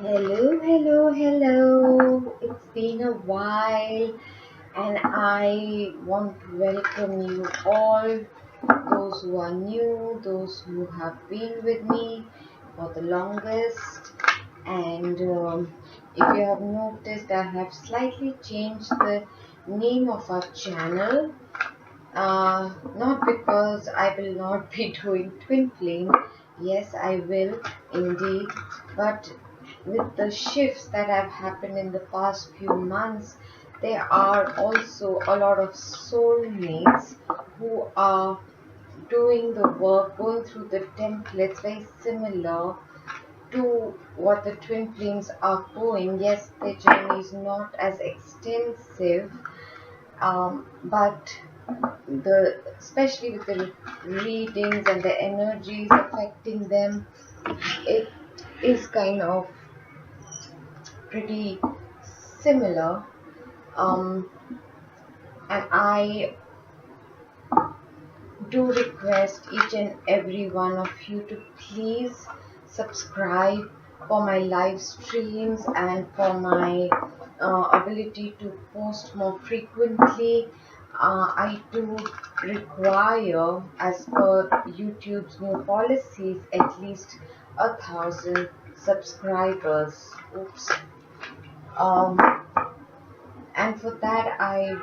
Hello, hello, hello. It's been a while, and I want to welcome you all, those who are new, those who have been with me for the longest. And if you have noticed, I have slightly changed the name of our channel. Not because I will not be doing twin flame. Yes, I will indeed, but with the shifts that have happened in the past few months, there are also a lot of soulmates who are doing the work, going through the templates very similar to what the twin flames are going. Yes, their journey is not as extensive, but the especially with the readings and the energies affecting them, it is kind of pretty similar. Um, and I do request each and every one of you to please subscribe for my live streams and for my ability to post more frequently. I do require, as per YouTube's new policies, at least 1,000 subscribers. Oops. Um, and for that, I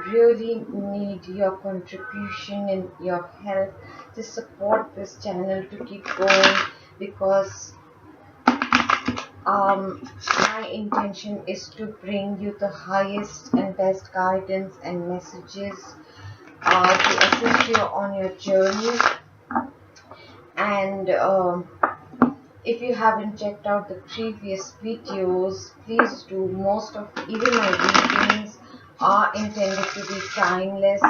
really need your contribution and your help to support this channel to keep going, because my intention is to bring you the highest and best guidance and messages to assist you on your journey. And if you haven't checked out the previous videos, please do. Most of even my readings are intended to be timeless.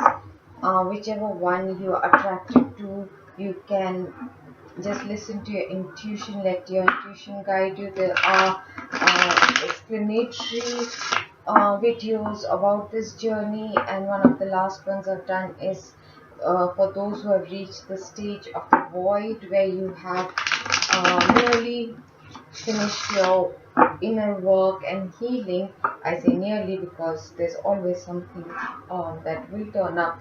Whichever one you are attracted to, you can just listen to your intuition, let your intuition guide you. There are explanatory videos about this journey, and one of the last ones I've done is for those who have reached the stage of the void, where you have nearly finished your inner work and healing. I say nearly because there's always something that will turn up,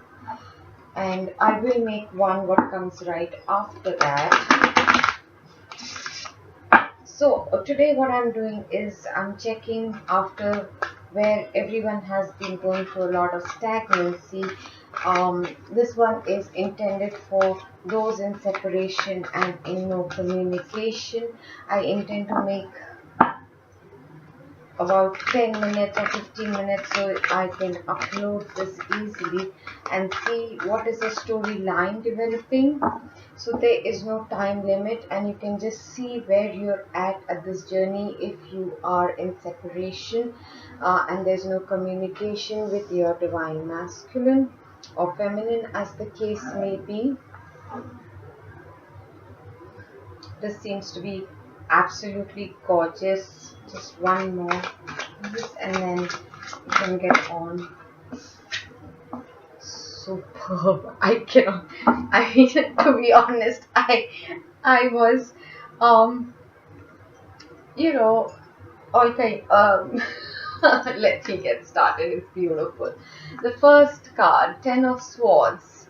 and I will make one what comes right after that. So today what I'm doing is I'm checking after where everyone has been going through a lot of stagnancy. This one is intended for those in separation and in no communication. I intend to make about 10 minutes or 15 minutes so I can upload this easily and see what is the storyline developing. So there is no time limit, and you can just see where you're at this journey if you are in separation and there's no communication with your divine masculine or feminine, as the case may be. This seems to be absolutely gorgeous. Just one more and then you can get on. Superb. I cannot. I mean, to be honest, I was, um, you know, okay. Let me get started. It's beautiful. The first card, Ten of Swords.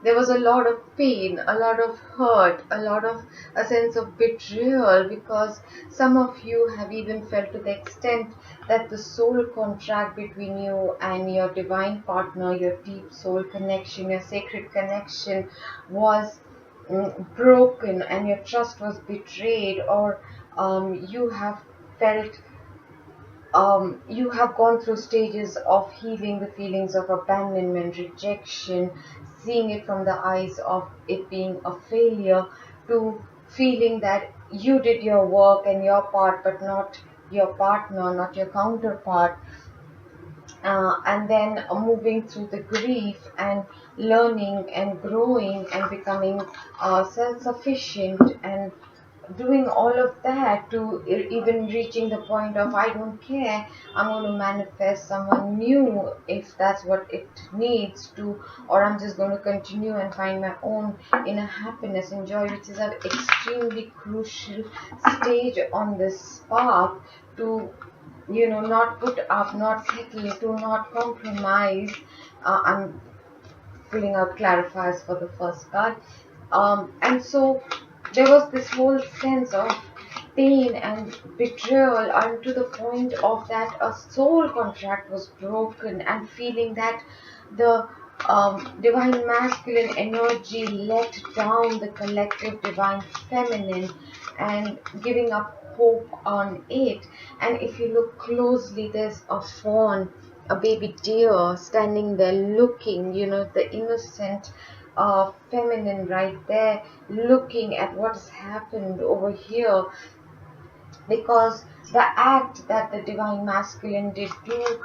There was a lot of pain, a lot of hurt, a lot of a sense of betrayal, because some of you have even felt to the extent that the soul contract between you and your divine partner, your deep soul connection, your sacred connection, was broken, and your trust was betrayed, or you have felt you have gone through stages of healing the feelings of abandonment, rejection, seeing it from the eyes of it being a failure, to feeling that you did your work and your part, but not your partner, not your counterpart. And then moving through the grief and learning and growing and becoming self-sufficient and doing all of that to even reaching the point of I don't care, I'm going to manifest someone new if that's what it needs to, or I'm just going to continue and find my own inner happiness and joy, which is an extremely crucial stage on this path to, not put up, not settle, to not compromise. I'm filling out clarifiers for the first card. And so there was this whole sense of pain and betrayal, and to the point of that a soul contract was broken, and feeling that the divine masculine energy let down the collective divine feminine and giving up hope on it. And if you look closely, there's a fawn, a baby deer standing there looking, the innocent feminine right there looking at what has happened over here, because the act that the divine masculine did to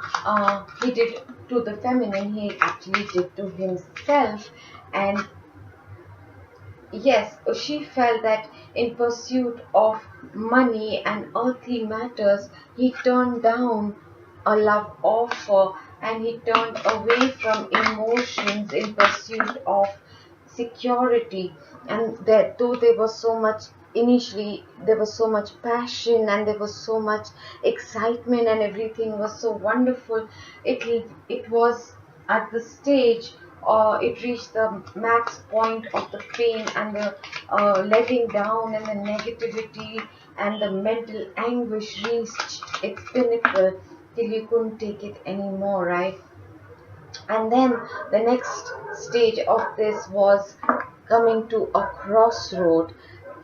he did to the feminine, he actually did to himself. And yes, she felt that in pursuit of money and earthly matters, he turned down a love offer, and he turned away from emotions in pursuit of security. And that though there was so much, initially there was so much passion and there was so much excitement and everything was so wonderful, it was at the stage, it reached the max point of the pain and the letting down and the negativity and the mental anguish reached its pinnacle till you couldn't take it anymore, right? And then the next stage of this was coming to a crossroad.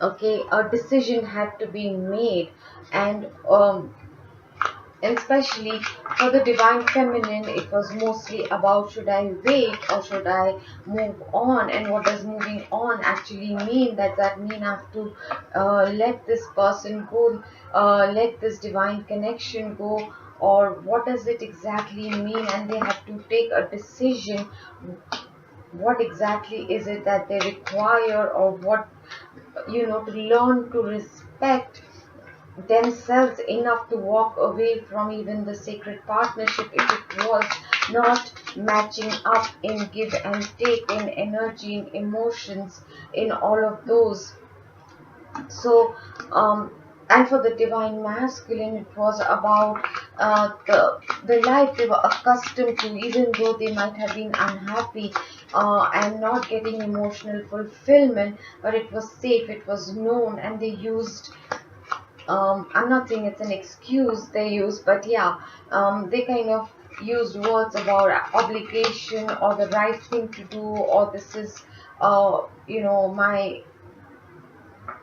Okay, a decision had to be made, and especially for the divine feminine, it was mostly about should I wait or should I move on, and what does moving on actually mean? Does that mean I have to let this person go, let this divine connection go, or what does it exactly mean? And they have to take a decision. What exactly is it that they require, or what, to learn to respect themselves enough to walk away from even the sacred partnership if it was not matching up in give and take, in energy, in emotions, in all of those. So, and for the divine masculine, it was about the life they were accustomed to, even though they might have been unhappy and not getting emotional fulfillment, but it was safe, it was known, and they used, I'm not saying it's an excuse they use, but yeah, they kind of used words about obligation or the right thing to do, or this is, my,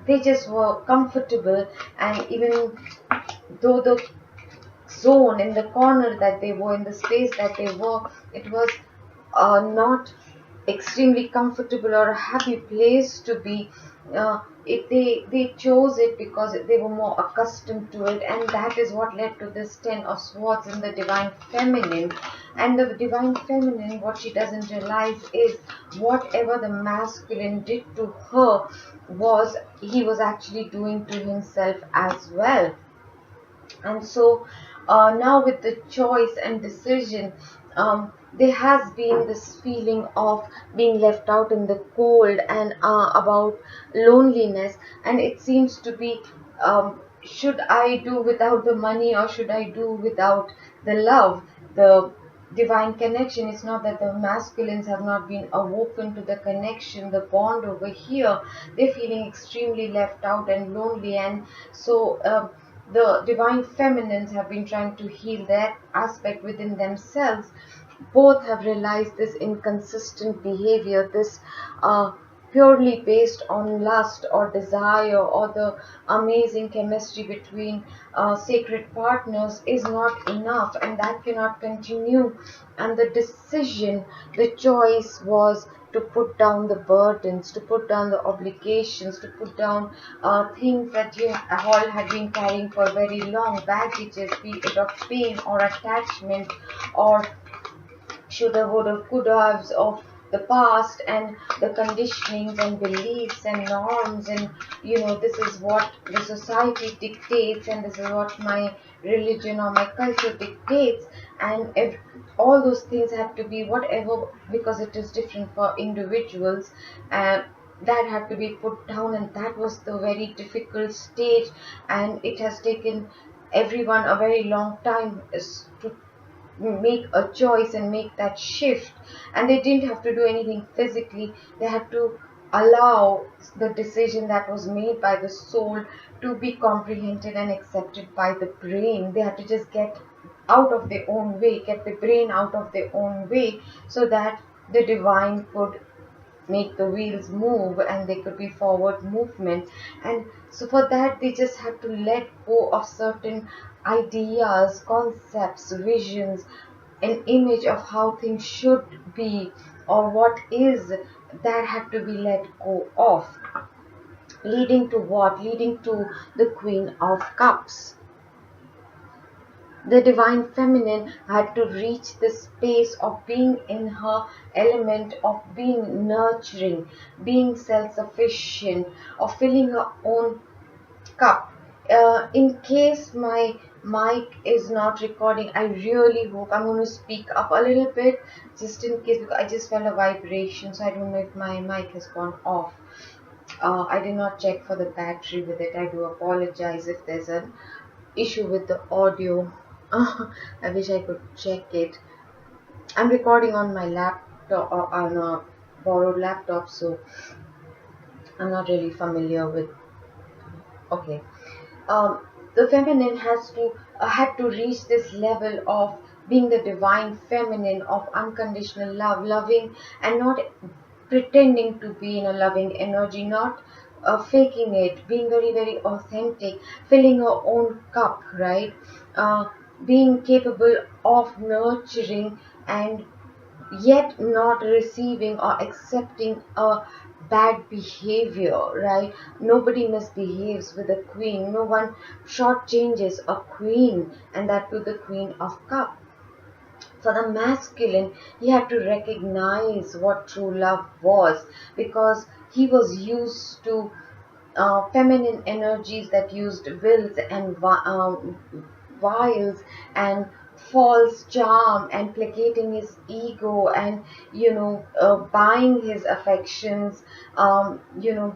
they just were comfortable. And even though the zone in the corner that they were in, the space that they were, it was not extremely comfortable or a happy place to be. They chose it because they were more accustomed to it, and that is what led to this 10 of swords in the divine feminine. And the divine feminine, what she doesn't realize is whatever the masculine did to her was he was actually doing to himself as well. And so now with the choice and decision, there has been this feeling of being left out in the cold, and about loneliness. And it seems to be, should I do without the money or should I do without the love, the divine connection? It's not that the masculines have not been awoken to the connection, the bond over here. They're feeling extremely left out and lonely. And so the divine feminines have been trying to heal that aspect within themselves. Both have realized this inconsistent behavior, this purely based on lust or desire, or the amazing chemistry between sacred partners is not enough, and that cannot continue. And the decision, the choice was to put down the burdens, to put down the obligations, to put down things that you all had been carrying for very long, baggages, be it of pain or attachment or shoulda, woulda, coulda haves of the past and the conditionings and beliefs and norms, and this is what the society dictates, and this is what my religion or my culture dictates, and if all those things have to be whatever, because it is different for individuals, and that had to be put down, and that was the very difficult stage, and it has taken everyone a very long time to make a choice and make that shift. And they didn't have to do anything physically, they had to allow the decision that was made by the soul to be comprehended and accepted by the brain. They had to just get out of their own way, get the brain out of their own way, so that the divine could make the wheels move and there could be forward movement. And so for that they just had to let go of certain ideas, concepts, visions, an image of how things should be or what is, that had to be let go of, leading to what? Leading to the Queen of Cups. The divine feminine had to reach the space of being in her element, of being nurturing, being self-sufficient, of filling her own cup. In case my mic is not recording, I really hope, I'm going to speak up a little bit just in case, because I just felt a vibration, so I don't know if my mic has gone off. I did not check for the battery with it. I do apologize if there's an issue with the audio. I wish I could check it. I'm recording on my laptop, or on a borrowed laptop, so I'm not really familiar with. Okay, the feminine had to reach this level of being the divine feminine, of unconditional love, loving and not pretending to be in a loving energy, not faking it, being very very authentic, filling her own cup, right? uh, Being capable of nurturing and yet not receiving or accepting a bad behavior, right? Nobody misbehaves with a queen, no one shortchanges a queen, and that to the Queen of Cups. For the masculine, he had to recognize what true love was, because he was used to feminine energies that used wills and wiles and false charm and placating his ego, and buying his affections,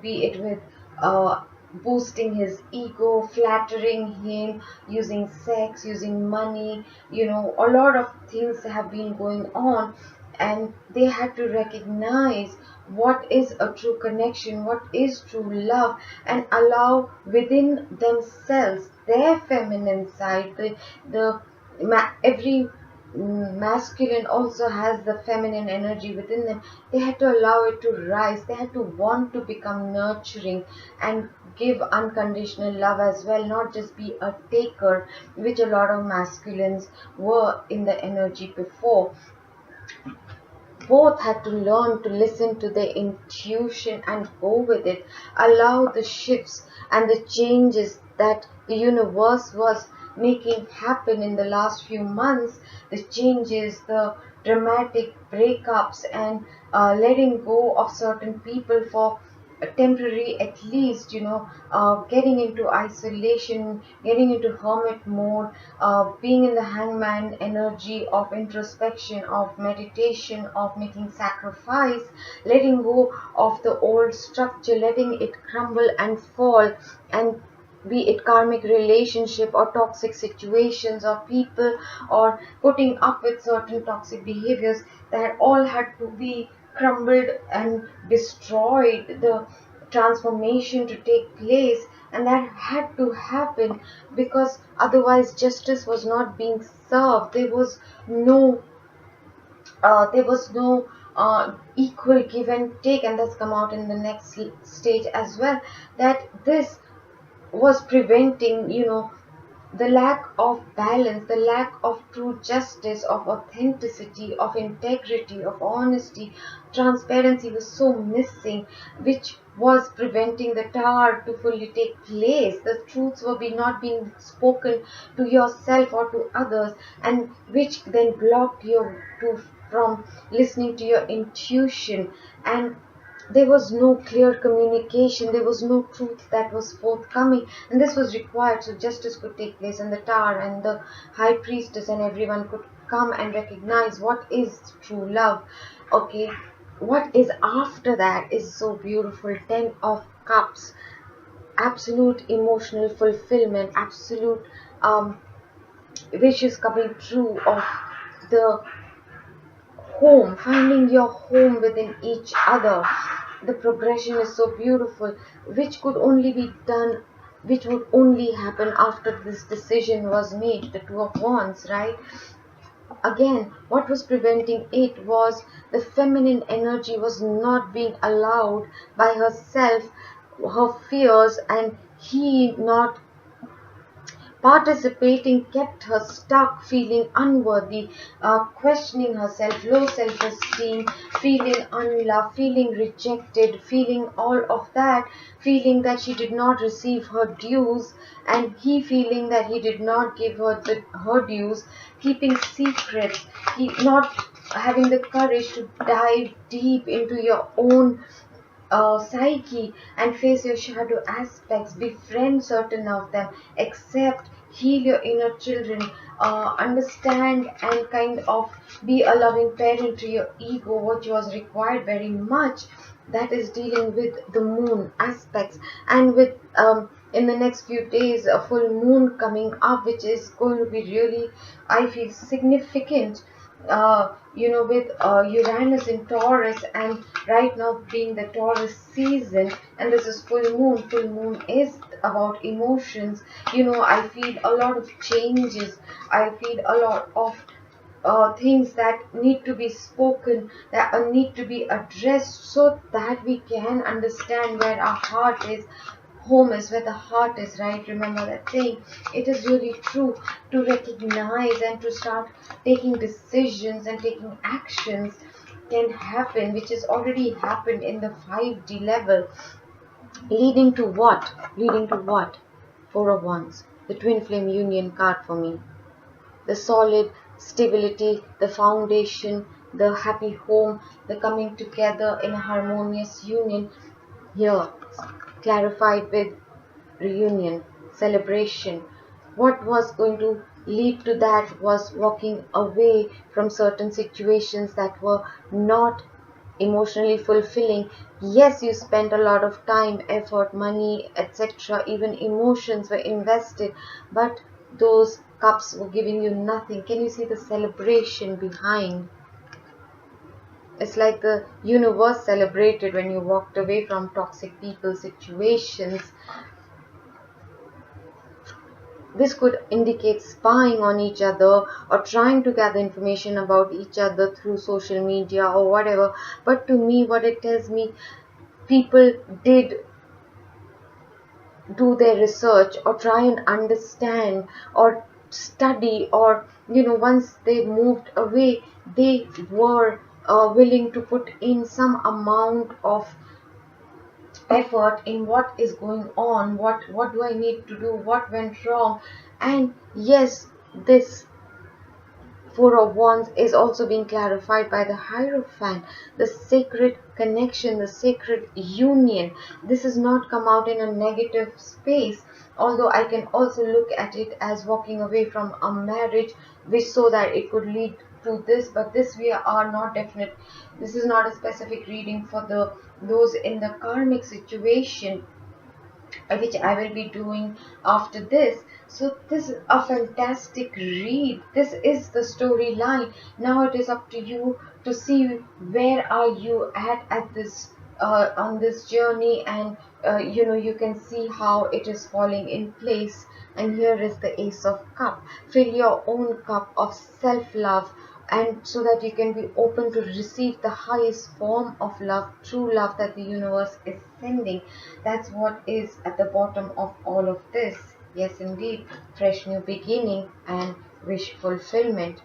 be it with boosting his ego, flattering him, using sex, using money. A lot of things have been going on, and they had to recognize what is a true connection, what is true love, and allow within themselves their feminine side. Every masculine also has the feminine energy within them. They had to allow it to rise. They had to want to become nurturing and give unconditional love as well, not just be a taker, which a lot of masculines were in the energy before. Both had to learn to listen to their intuition and go with it, allow the shifts and the changes that the universe was making happen in the last few months, the changes, the dramatic breakups, and letting go of certain people for temporary, at least, getting into isolation, getting into hermit mode, being in the hangman energy of introspection, of meditation, of making sacrifice, letting go of the old structure, letting it crumble and fall, and be it karmic relationship or toxic situations or people, or putting up with certain toxic behaviors, that all had to be crumbled and destroyed, the transformation to take place. And that had to happen, because otherwise justice was not being served. There was no equal give and take, and that's come out in the next stage as well, that this was preventing, the lack of balance, the lack of true justice, of authenticity, of integrity, of honesty. Transparency was so missing, which was preventing the tower to fully take place. The truths were not being spoken to yourself or to others, and which then blocked you to from listening to your intuition, and there was no clear communication, there was no truth that was forthcoming, and this was required so justice could take place in the tower, and the high priestess and everyone could come and recognize what is true love. Okay, what is after that is so beautiful. 10 of cups, absolute emotional fulfillment, absolute wishes coming true of the home, finding your home within each other. The progression is so beautiful, which could only be done, which would only happen after this decision was made, the Two of Wands, right? Again, what was preventing it was the feminine energy was not being allowed by herself, her fears, and he not participating kept her stuck, feeling unworthy, questioning herself, low self esteem, feeling unloved, feeling rejected, feeling all of that, feeling that she did not receive her dues, and he feeling that he did not give her her dues, keeping secrets, not having the courage to dive deep into your own psyche and face your shadow aspects, befriend certain of them, accept, heal your inner children, understand and kind of be a loving parent to your ego, which was required very much. That is dealing with the moon aspects, and with in the next few days a full moon coming up, which is going to be really, I feel, significant, with Uranus in Taurus, and right now being the Taurus season, and this is full moon. Full moon is about emotions. I feel a lot of changes. I feel a lot of things that need to be spoken, that need to be addressed, so that we can understand where our heart is. Home is where the heart is, right? Remember that saying. It is really true, to recognize and to start taking decisions and taking actions can happen, which has already happened in the 5D level. Leading to what? Leading to what? Four of Wands, the twin flame union card for me. The solid stability, the foundation, the happy home, the coming together in a harmonious union. Here, clarified with reunion, celebration. What was going to lead to that was walking away from certain situations that were not emotionally fulfilling. Yes, you spent a lot of time, effort, money, etc., even emotions were invested, but those cups were giving you nothing. Can you see the celebration behind? It's like the universe celebrated when you walked away from toxic people, situations. This could indicate spying on each other or trying to gather information about each other through social media or whatever. But to me, what it tells me, people did do their research or try and understand or study, or once they moved away, they were willing to put in some amount of effort in what is going on, what do I need to do, what went wrong. And yes, this Four of Wands is also being clarified by the Hierophant, the sacred connection, the sacred union. This has not come out in a negative space, although I can also look at it as walking away from a marriage, which so that it could lead to this, but this we are not definite. This is not a specific reading for those in the karmic situation, which I will be doing after this. So this is a fantastic read. This is the storyline. Now it is up to you to see where are you at this on this journey, and you can see how it is falling in place. And here is the Ace of Cup. Fill your own cup of self-love, and so that you can be open to receive the highest form of love, true love that the universe is sending. That's what is at the bottom of all of this. Yes, indeed, fresh new beginning and wish fulfillment.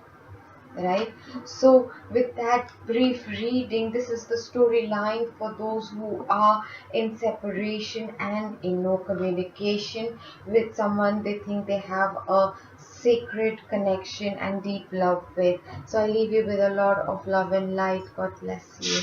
right? So with that brief reading, this is the storyline for those who are in separation and in no communication with someone they think they have a sacred connection and deep love with. So I leave you with a lot of love and light. God bless you.